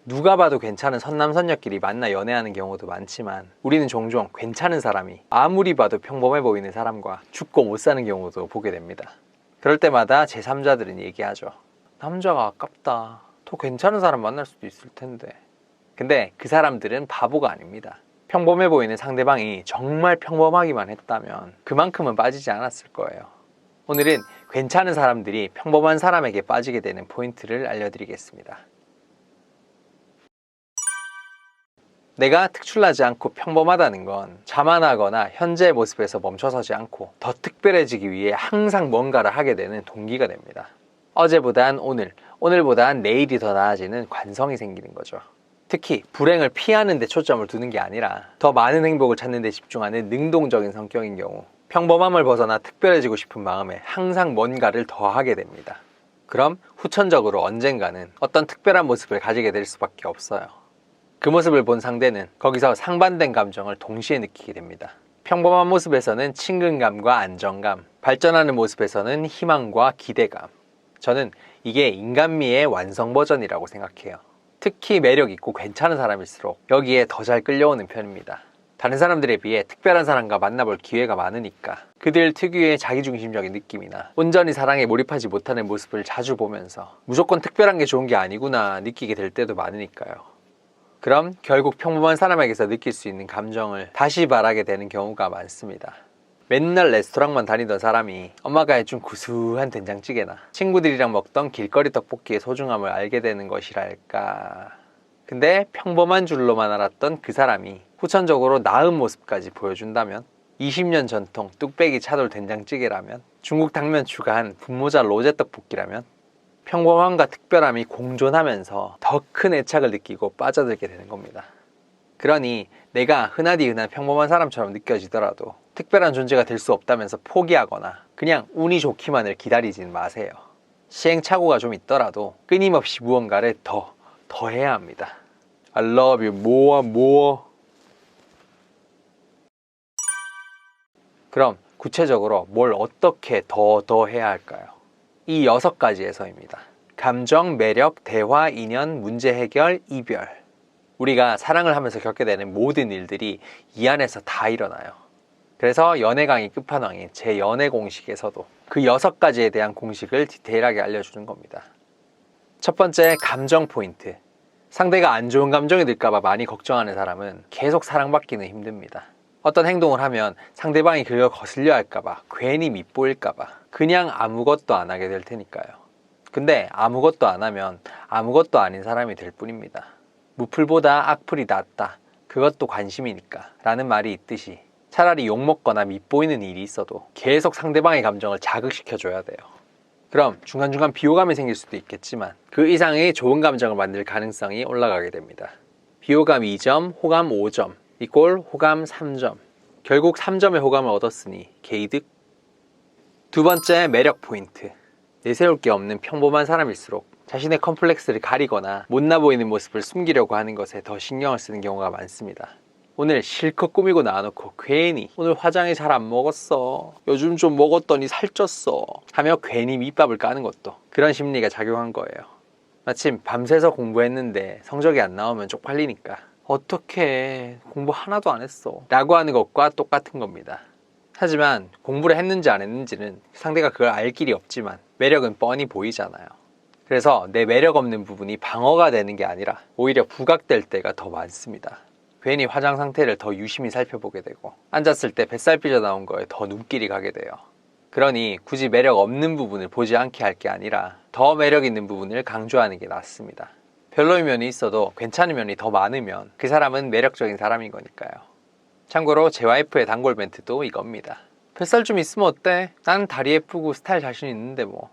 누가 봐도 괜찮은 선남선녀끼리 만나 연애하는 경우도 많지만 우리는 종종 괜찮은 사람이 아무리 봐도 평범해 보이는 사람과 죽고 못 사는 경우도 보게 됩니다. 그럴 때마다 제3자들은 얘기하죠. 남자가 아깝다. 더 괜찮은 사람 만날 수도 있을 텐데. 근데 그 사람들은 바보가 아닙니다. 평범해 보이는 상대방이 정말 평범하기만 했다면 그만큼은 빠지지 않았을 거예요. 오늘은 괜찮은 사람들이 평범한 사람에게 빠지게 되는 포인트를 알려드리겠습니다. 내가 특출나지 않고 평범하다는 건 자만하거나 현재의 모습에서 멈춰서지 않고 더 특별해지기 위해 항상 뭔가를 하게 되는 동기가 됩니다. 어제보단 오늘, 오늘보단 내일이 더 나아지는 관성이 생기는 거죠. 특히 불행을 피하는 데 초점을 두는 게 아니라 더 많은 행복을 찾는 데 집중하는 능동적인 성격인 경우 평범함을 벗어나 특별해지고 싶은 마음에 항상 뭔가를 더 하게 됩니다. 그럼 후천적으로 언젠가는 어떤 특별한 모습을 가지게 될 수밖에 없어요. 그 모습을 본 상대는 거기서 상반된 감정을 동시에 느끼게 됩니다. 평범한 모습에서는 친근감과 안정감, 발전하는 모습에서는 희망과 기대감. 저는 이게 인간미의 완성 버전이라고 생각해요. 특히 매력있고 괜찮은 사람일수록 여기에 더 잘 끌려오는 편입니다. 다른 사람들에 비해 특별한 사람과 만나볼 기회가 많으니까 그들 특유의 자기중심적인 느낌이나 온전히 사랑에 몰입하지 못하는 모습을 자주 보면서 무조건 특별한 게 좋은 게 아니구나 느끼게 될 때도 많으니까요. 그럼 결국 평범한 사람에게서 느낄 수 있는 감정을 다시 바라게 되는 경우가 많습니다. 맨날 레스토랑만 다니던 사람이 엄마가 해준 구수한 된장찌개나 친구들이랑 먹던 길거리 떡볶이의 소중함을 알게 되는 것이랄까. 근데 평범한 줄로만 알았던 그 사람이 후천적으로 나은 모습까지 보여준다면, 20년 전통 뚝배기 차돌 된장찌개라면, 중국 당면 추가한 분모자 로제 떡볶이라면 평범함과 특별함이 공존하면서 더 큰 애착을 느끼고 빠져들게 되는 겁니다. 그러니 내가 흔하디 흔한 평범한 사람처럼 느껴지더라도 특별한 존재가 될 수 없다면서 포기하거나 그냥 운이 좋기만을 기다리진 마세요. 시행착오가 좀 있더라도 끊임없이 무언가를 더 해야 합니다. I love you more. 그럼 구체적으로 뭘 어떻게 더 해야 할까요? 이 6가지에서입니다. 감정, 매력, 대화, 인연, 문제 해결, 이별. 우리가 사랑을 하면서 겪게 되는 모든 일들이 이 안에서 다 일어나요. 그래서 연애 강의 끝판왕인 제 연애 공식에서도 그 6가지에 대한 공식을 디테일하게 알려주는 겁니다. 첫 번째, 감정 포인트. 상대가 안 좋은 감정이 들까봐 많이 걱정하는 사람은 계속 사랑받기는 힘듭니다. 어떤 행동을 하면 상대방이 그걸 거슬려 할까봐, 괜히 밉보일까봐 그냥 아무것도 안 하게 될 테니까요. 근데 아무것도 안 하면 아무것도 아닌 사람이 될 뿐입니다. 무풀보다 악플이 낫다. 그것도 관심이니까 라는 말이 있듯이 차라리 욕먹거나 밉보이는 일이 있어도 계속 상대방의 감정을 자극시켜줘야 돼요. 그럼 중간중간 비호감이 생길 수도 있겠지만 그 이상의 좋은 감정을 만들 가능성이 올라가게 됩니다. 비호감 2점, 호감 5점, 이꼴 호감 3점. 결국 3점의 호감을 얻었으니 개이득. 두 번째, 매력 포인트. 내세울 게 없는 평범한 사람일수록 자신의 컴플렉스를 가리거나 못나 보이는 모습을 숨기려고 하는 것에 더 신경을 쓰는 경우가 많습니다. 오늘 실컷 꾸미고 나와놓고 괜히 오늘 화장이 잘 안 먹었어, 요즘 좀 먹었더니 살쪘어 하며 괜히 밑밥을 까는 것도 그런 심리가 작용한 거예요. 마침 밤새서 공부했는데 성적이 안 나오면 쪽팔리니까 어떡해, 공부 하나도 안 했어 라고 하는 것과 똑같은 겁니다. 하지만 공부를 했는지 안 했는지는 상대가 그걸 알 길이 없지만 매력은 뻔히 보이잖아요. 그래서 내 매력 없는 부분이 방어가 되는 게 아니라 오히려 부각될 때가 더 많습니다. 괜히 화장 상태를 더 유심히 살펴보게 되고 앉았을 때 뱃살 삐져나온 거에 더 눈길이 가게 돼요. 그러니 굳이 매력 없는 부분을 보지 않게 할 게 아니라 더 매력 있는 부분을 강조하는 게 낫습니다. 별로인 면이 있어도 괜찮은 면이 더 많으면 그 사람은 매력적인 사람인 거니까요. 참고로 제 와이프의 단골 멘트도 이겁니다. 뱃살 좀 있으면 어때? 난 다리 예쁘고 스타일 자신 있는데 뭐.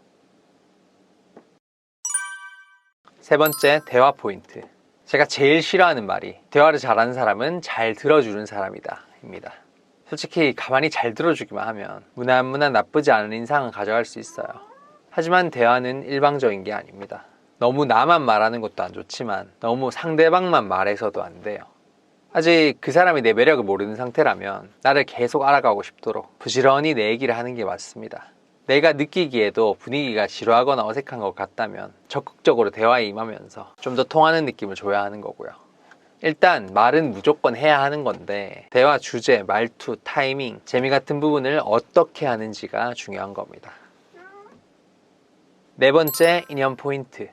세 번째, 대화 포인트. 제가 제일 싫어하는 말이 대화를 잘하는 사람은 잘 들어주는 사람이다 입니다. 솔직히 가만히 잘 들어주기만 하면 무난무난 나쁘지 않은 인상은 가져갈 수 있어요. 하지만 대화는 일방적인 게 아닙니다. 너무 나만 말하는 것도 안 좋지만 너무 상대방만 말해서도 안 돼요. 아직 그 사람이 내 매력을 모르는 상태라면 나를 계속 알아가고 싶도록 부지런히 내 얘기를 하는 게 맞습니다. 내가 느끼기에도 분위기가 지루하거나 어색한 것 같다면 적극적으로 대화에 임하면서 좀 더 통하는 느낌을 줘야 하는 거고요. 일단 말은 무조건 해야 하는 건데 대화 주제, 말투, 타이밍, 재미 같은 부분을 어떻게 하는지가 중요한 겁니다. 네 번째, 인연 포인트.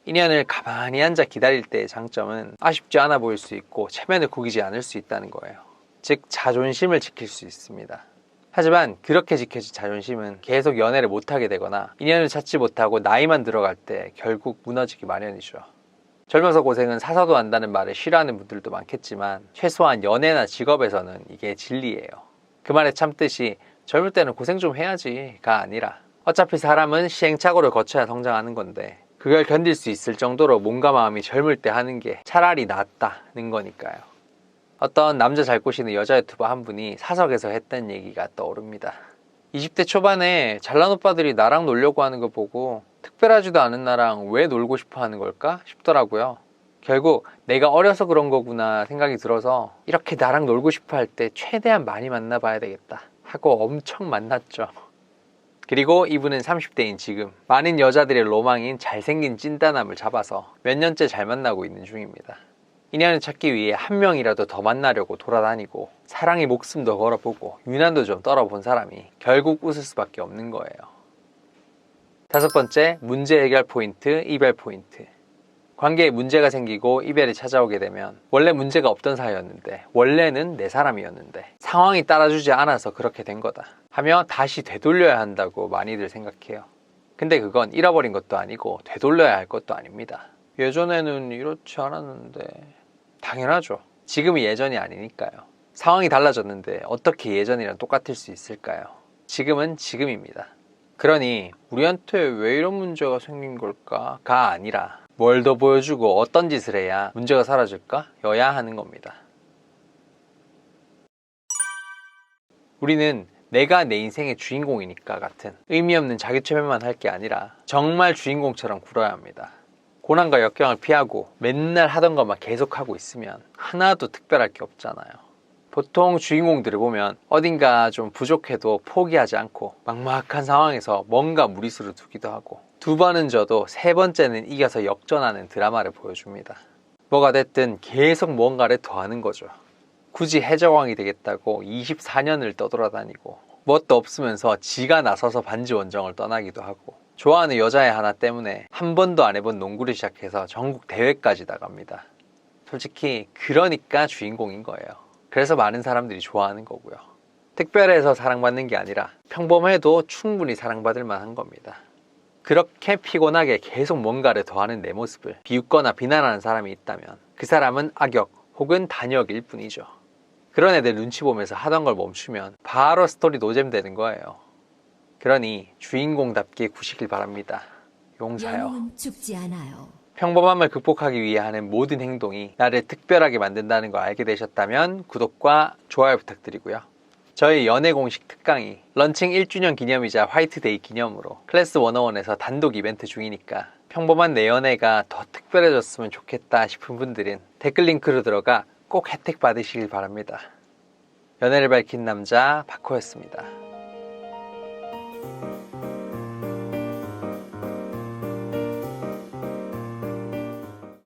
인연을 가만히 앉아 기다릴 때의 장점은 아쉽지 않아 보일 수 있고 체면을 구기지 않을 수 있다는 거예요. 즉 자존심을 지킬 수 있습니다. 하지만 그렇게 지켜진 자존심은 계속 연애를 못하게 되거나 인연을 찾지 못하고 나이만 들어갈 때 결국 무너지기 마련이죠. 젊어서 고생은 사서도 한다는 말을 싫어하는 분들도 많겠지만 최소한 연애나 직업에서는 이게 진리예요. 그 말의 참뜻이 젊을 때는 고생 좀 해야지가 아니라 어차피 사람은 시행착오를 거쳐야 성장하는 건데 그걸 견딜 수 있을 정도로 몸과 마음이 젊을 때 하는 게 차라리 낫다는 거니까요. 어떤 남자 잘 꼬시는 여자 유튜버 한 분이 사석에서 했던 얘기가 떠오릅니다. 20대 초반에 잘난 오빠들이 나랑 놀려고 하는 거 보고 특별하지도 않은 나랑 왜 놀고 싶어 하는 걸까 싶더라고요. 결국 내가 어려서 그런 거구나 생각이 들어서 이렇게 나랑 놀고 싶어 할 때 최대한 많이 만나봐야 되겠다 하고 엄청 만났죠. 그리고 이분은 30대인 지금 많은 여자들의 로망인 잘생긴 찐따남을 잡아서 몇 년째 잘 만나고 있는 중입니다. 인연을 찾기 위해 한 명이라도 더 만나려고 돌아다니고 사랑의 목숨도 걸어보고 유난도 좀 떨어본 사람이 결국 웃을 수밖에 없는 거예요. 다섯 번째, 문제 해결 포인트, 이별 포인트. 관계에 문제가 생기고 이별이 찾아오게 되면 원래 문제가 없던 사이였는데 원래는 내 사람이었는데 상황이 따라주지 않아서 그렇게 된 거다 하며 다시 되돌려야 한다고 많이들 생각해요. 근데 그건 잃어버린 것도 아니고 되돌려야 할 것도 아닙니다. 예전에는 이렇지 않았는데 당연하죠. 지금이 예전이 아니니까요. 상황이 달라졌는데 어떻게 예전이랑 똑같을 수 있을까요? 지금은 지금입니다. 그러니 우리한테 왜 이런 문제가 생긴 걸까가 아니라 뭘 더 보여주고 어떤 짓을 해야 문제가 사라질까? 여야 하는 겁니다. 우리는 내가 내 인생의 주인공이니까 같은 의미 없는 자기 최면만 할 게 아니라 정말 주인공처럼 굴어야 합니다. 고난과 역경을 피하고 맨날 하던 것만 계속하고 있으면 하나도 특별할 게 없잖아요. 보통 주인공들을 보면 어딘가 좀 부족해도 포기하지 않고 막막한 상황에서 뭔가 무리수를 두기도 하고 두 번은 져도 세 번째는 이겨서 역전하는 드라마를 보여줍니다. 뭐가 됐든 계속 뭔가를 더하는 거죠. 굳이 해적왕이 되겠다고 24년을 떠돌아다니고 뭣도 없으면서 지가 나서서 반지 원정을 떠나기도 하고 좋아하는 여자애 하나 때문에 한 번도 안 해본 농구를 시작해서 전국 대회까지 나갑니다. 솔직히 그러니까 주인공인 거예요. 그래서 많은 사람들이 좋아하는 거고요. 특별해서 사랑받는 게 아니라 평범해도 충분히 사랑받을 만한 겁니다. 그렇게 피곤하게 계속 뭔가를 더하는 내 모습을 비웃거나 비난하는 사람이 있다면 그 사람은 악역 혹은 단역일 뿐이죠. 그런 애들 눈치 보면서 하던 걸 멈추면 바로 스토리 노잼 되는 거예요. 그러니 주인공답게 구시길 바랍니다. 용사요. 영웅은 죽지 않아요. 평범함을 극복하기 위해 하는 모든 행동이 나를 특별하게 만든다는 거 알게 되셨다면 구독과 좋아요 부탁드리고요. 저희 연애 공식 특강이 런칭 1주년 기념이자 화이트데이 기념으로 클래스 101에서 단독 이벤트 중이니까 평범한 내 연애가 더 특별해졌으면 좋겠다 싶은 분들은 댓글 링크로 들어가 꼭 혜택 받으시길 바랍니다. 연애를 밝힌 남자 박호였습니다.